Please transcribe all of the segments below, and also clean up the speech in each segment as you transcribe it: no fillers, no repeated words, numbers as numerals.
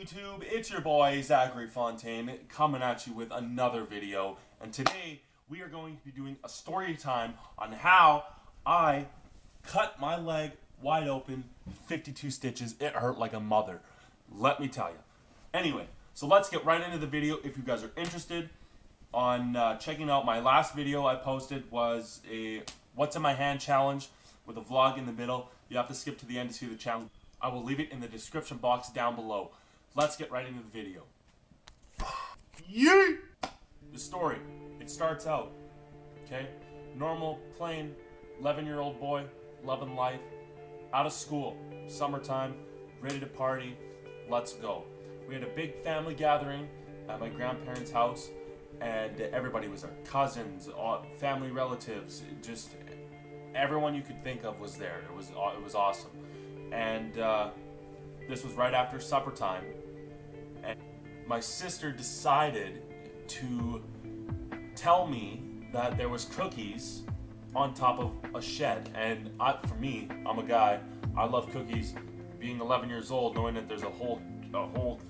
YouTube? It's your boy Zachary Fontaine coming at you with another video, and today we are going to be doing a story time on how I cut my leg wide open, 52 stitches. It hurt like a mother, let me tell you. Anyway, so let's get right into the video. If you guys are interested on checking out my last video I posted was a what's in my hand challenge with a vlog in the middle. You have to skip to the end to see the challenge. I will leave it in the description box down below. Let's get right into the video. Yay! The story. It starts out, okay? Normal, plain, 11-year-old boy, loving life, out of school, summertime, ready to party, let's go. We had a big family gathering at my grandparents' house, and everybody was there. Cousins, family relatives, just everyone you could think of was there. It was awesome. And this was right after supper time, and my sister decided to tell me that there was cookies on top of a shed. And for me, I'm a guy, I love cookies. Being 11 years old, knowing that there's a whole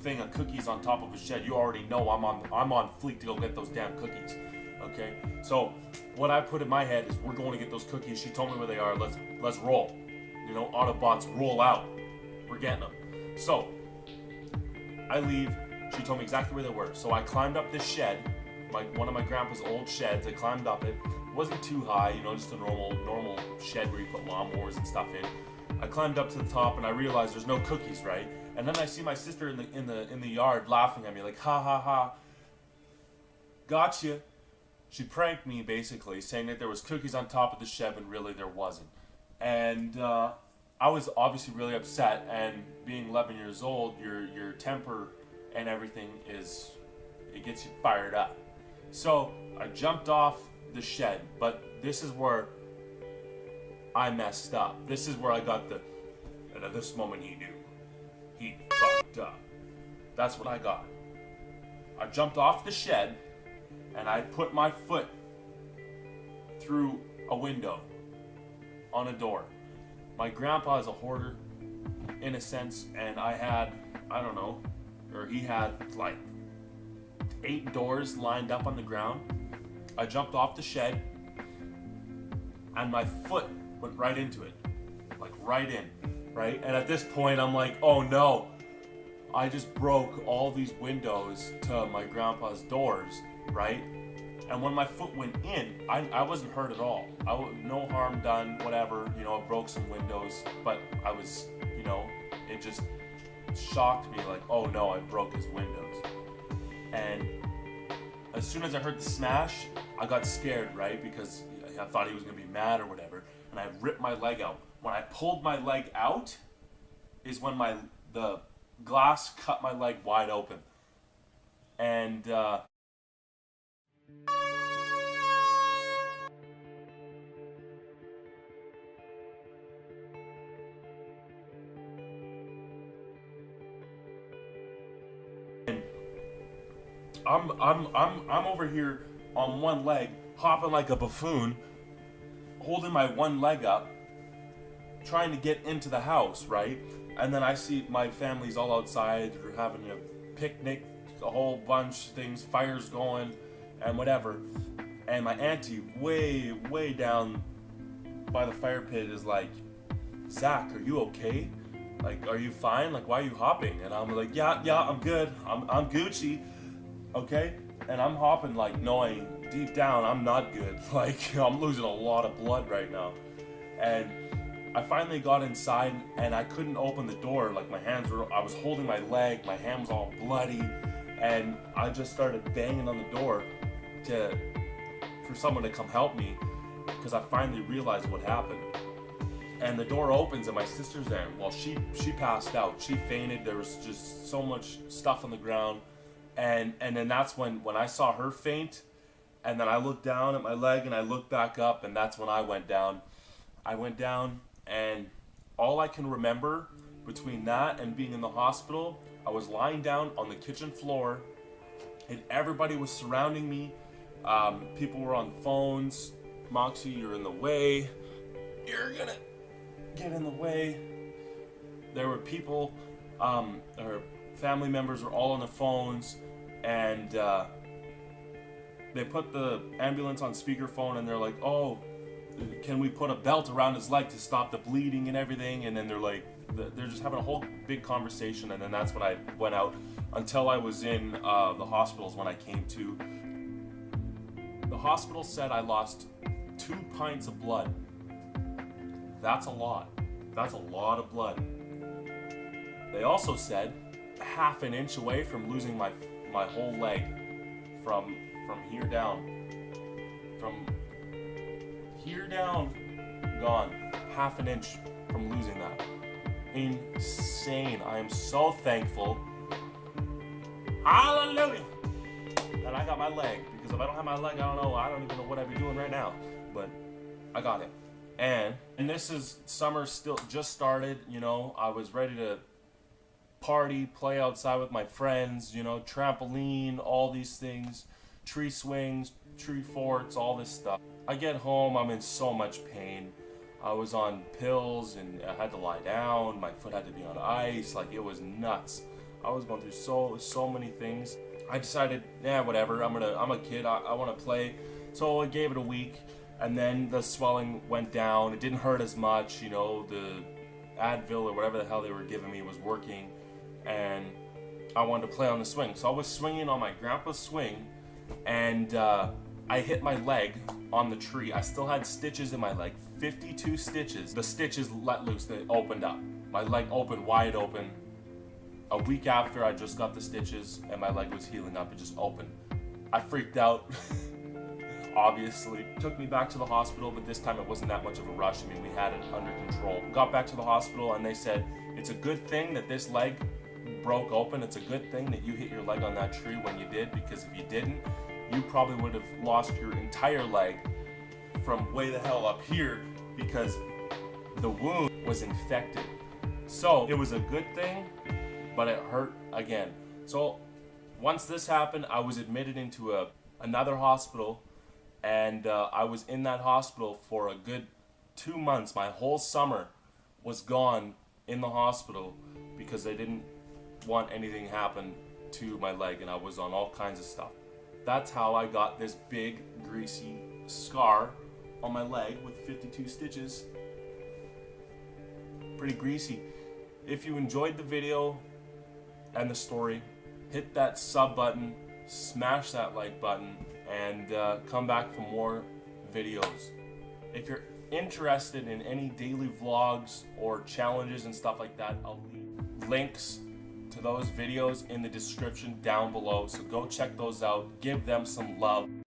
thing of cookies on top of a shed, you already know I'm on fleek to go get those damn cookies. Okay, so what I put in my head is we're going to get those cookies. She told me where they are. Let's roll. You know, Autobots roll out. We're getting them. So I leave. She told me exactly where they were. So I climbed up this shed, one of my grandpa's old sheds. I climbed up it. It wasn't too high, you know, just a normal shed where you put lawnmowers and stuff in. I climbed up to the top and I realized there's no cookies, right? And then I see my sister in the yard laughing at me like, ha ha ha. Gotcha. She pranked me basically, saying that there was cookies on top of the shed when really there wasn't. And I was obviously really upset, and being 11 years old, your temper and everything it gets you fired up. So I jumped off the shed, but this is where I messed up. This is where I got and at this moment he knew. He fucked up. That's what I got. I jumped off the shed, and I put my foot through a window on a door. My grandpa is a hoarder, in a sense, and I don't know, he had like 8 doors lined up on the ground. I jumped off the shed, and my foot went right into it, like right in, right? And at this point, I'm like, oh no, I just broke all these windows to my grandpa's doors, right? And when my foot went in, I wasn't hurt at all. No harm done, whatever, you know, I broke some windows, but I was, you know, it just shocked me like, oh no, I broke his windows. And as soon as I heard the smash, I got scared, right? Because I thought he was gonna be mad or whatever, and I ripped my leg out. When I pulled my leg out is when the glass cut my leg wide open. And I'm over here on one leg, hopping like a buffoon, holding my one leg up, trying to get into the house, right? And then I see my family's all outside, they're having a picnic, a whole bunch of things, fires going, and whatever. And my auntie, way down by the fire pit, is like, Zach, are you okay? Like, are you fine? Like, why are you hopping? And I'm like, yeah, I'm good. I'm Gucci. Okay? And I'm hopping, like, knowing deep down I'm not good. Like, I'm losing a lot of blood right now. And I finally got inside, and I couldn't open the door. Like, I was holding my leg, my hand was all bloody, and I just started banging on the door for someone to come help me, because I finally realized what happened. And the door opens, and my sister's there. Well, she passed out. She fainted. There was just so much stuff on the ground. And then that's when I saw her faint, and then I looked down at my leg, and I looked back up, and that's when I went down. I went down, and all I can remember between that and being in the hospital, I was lying down on the kitchen floor, and everybody was surrounding me. People were on phones. Moxie, you're in the way. You're gonna get in the way. There were people, or family members were all on the phones, and they put the ambulance on speakerphone, and they're like, oh, can we put a belt around his leg to stop the bleeding and everything? And then they're just having a whole big conversation, and then that's when I went out until I was in the hospitals. When I came to, the hospital said I lost 2 pints of blood. That's a lot. That's a lot of blood. They also said half an inch away from losing my whole leg from here down. From here down, gone. Half an inch from losing that. Insane. I am so thankful. Hallelujah! That I got my leg. Because if I don't have my leg, I don't even know what I'd be doing right now. But I got it. And this is summer still just started, you know. I was ready to party, play outside with my friends, you know, trampoline, all these things, tree swings, tree forts, all this stuff. I get home, I'm in so much pain. I was on pills and I had to lie down. My foot had to be on ice. Like, it was nuts. I was going through so many things. I decided, whatever. I'm a kid. I want to play. So I gave it a week, and then the swelling went down. It didn't hurt as much. You know, the Advil or whatever the hell they were giving me was working, and I wanted to play on the swing. So I was swinging on my grandpa's swing, and I hit my leg on the tree. I still had stitches in my leg, 52 stitches. The stitches let loose, they opened up. My leg opened wide open. A week after I just got the stitches and my leg was healing up, it just opened. I freaked out, obviously. Took me back to the hospital, but this time it wasn't that much of a rush. I mean, we had it under control. Got back to the hospital and they said, it's a good thing that this leg broke open. It's a good thing that you hit your leg on that tree when you did, because if you didn't, you probably would have lost your entire leg from way the hell up here, because the wound was infected. So it was a good thing, but it hurt again. So once this happened, I was admitted into another hospital, and I was in that hospital for a good 2 months. My whole summer was gone in the hospital because they didn't want anything happen to my leg, and I was on all kinds of stuff. That's how I got this big, greasy scar on my leg with 52 stitches. Pretty greasy. If you enjoyed the video and the story, hit that sub button, smash that like button, and come back for more videos. If you're interested in any daily vlogs or challenges and stuff like that, I'll leave links to those videos in the description down below, so go check those out, give them some love.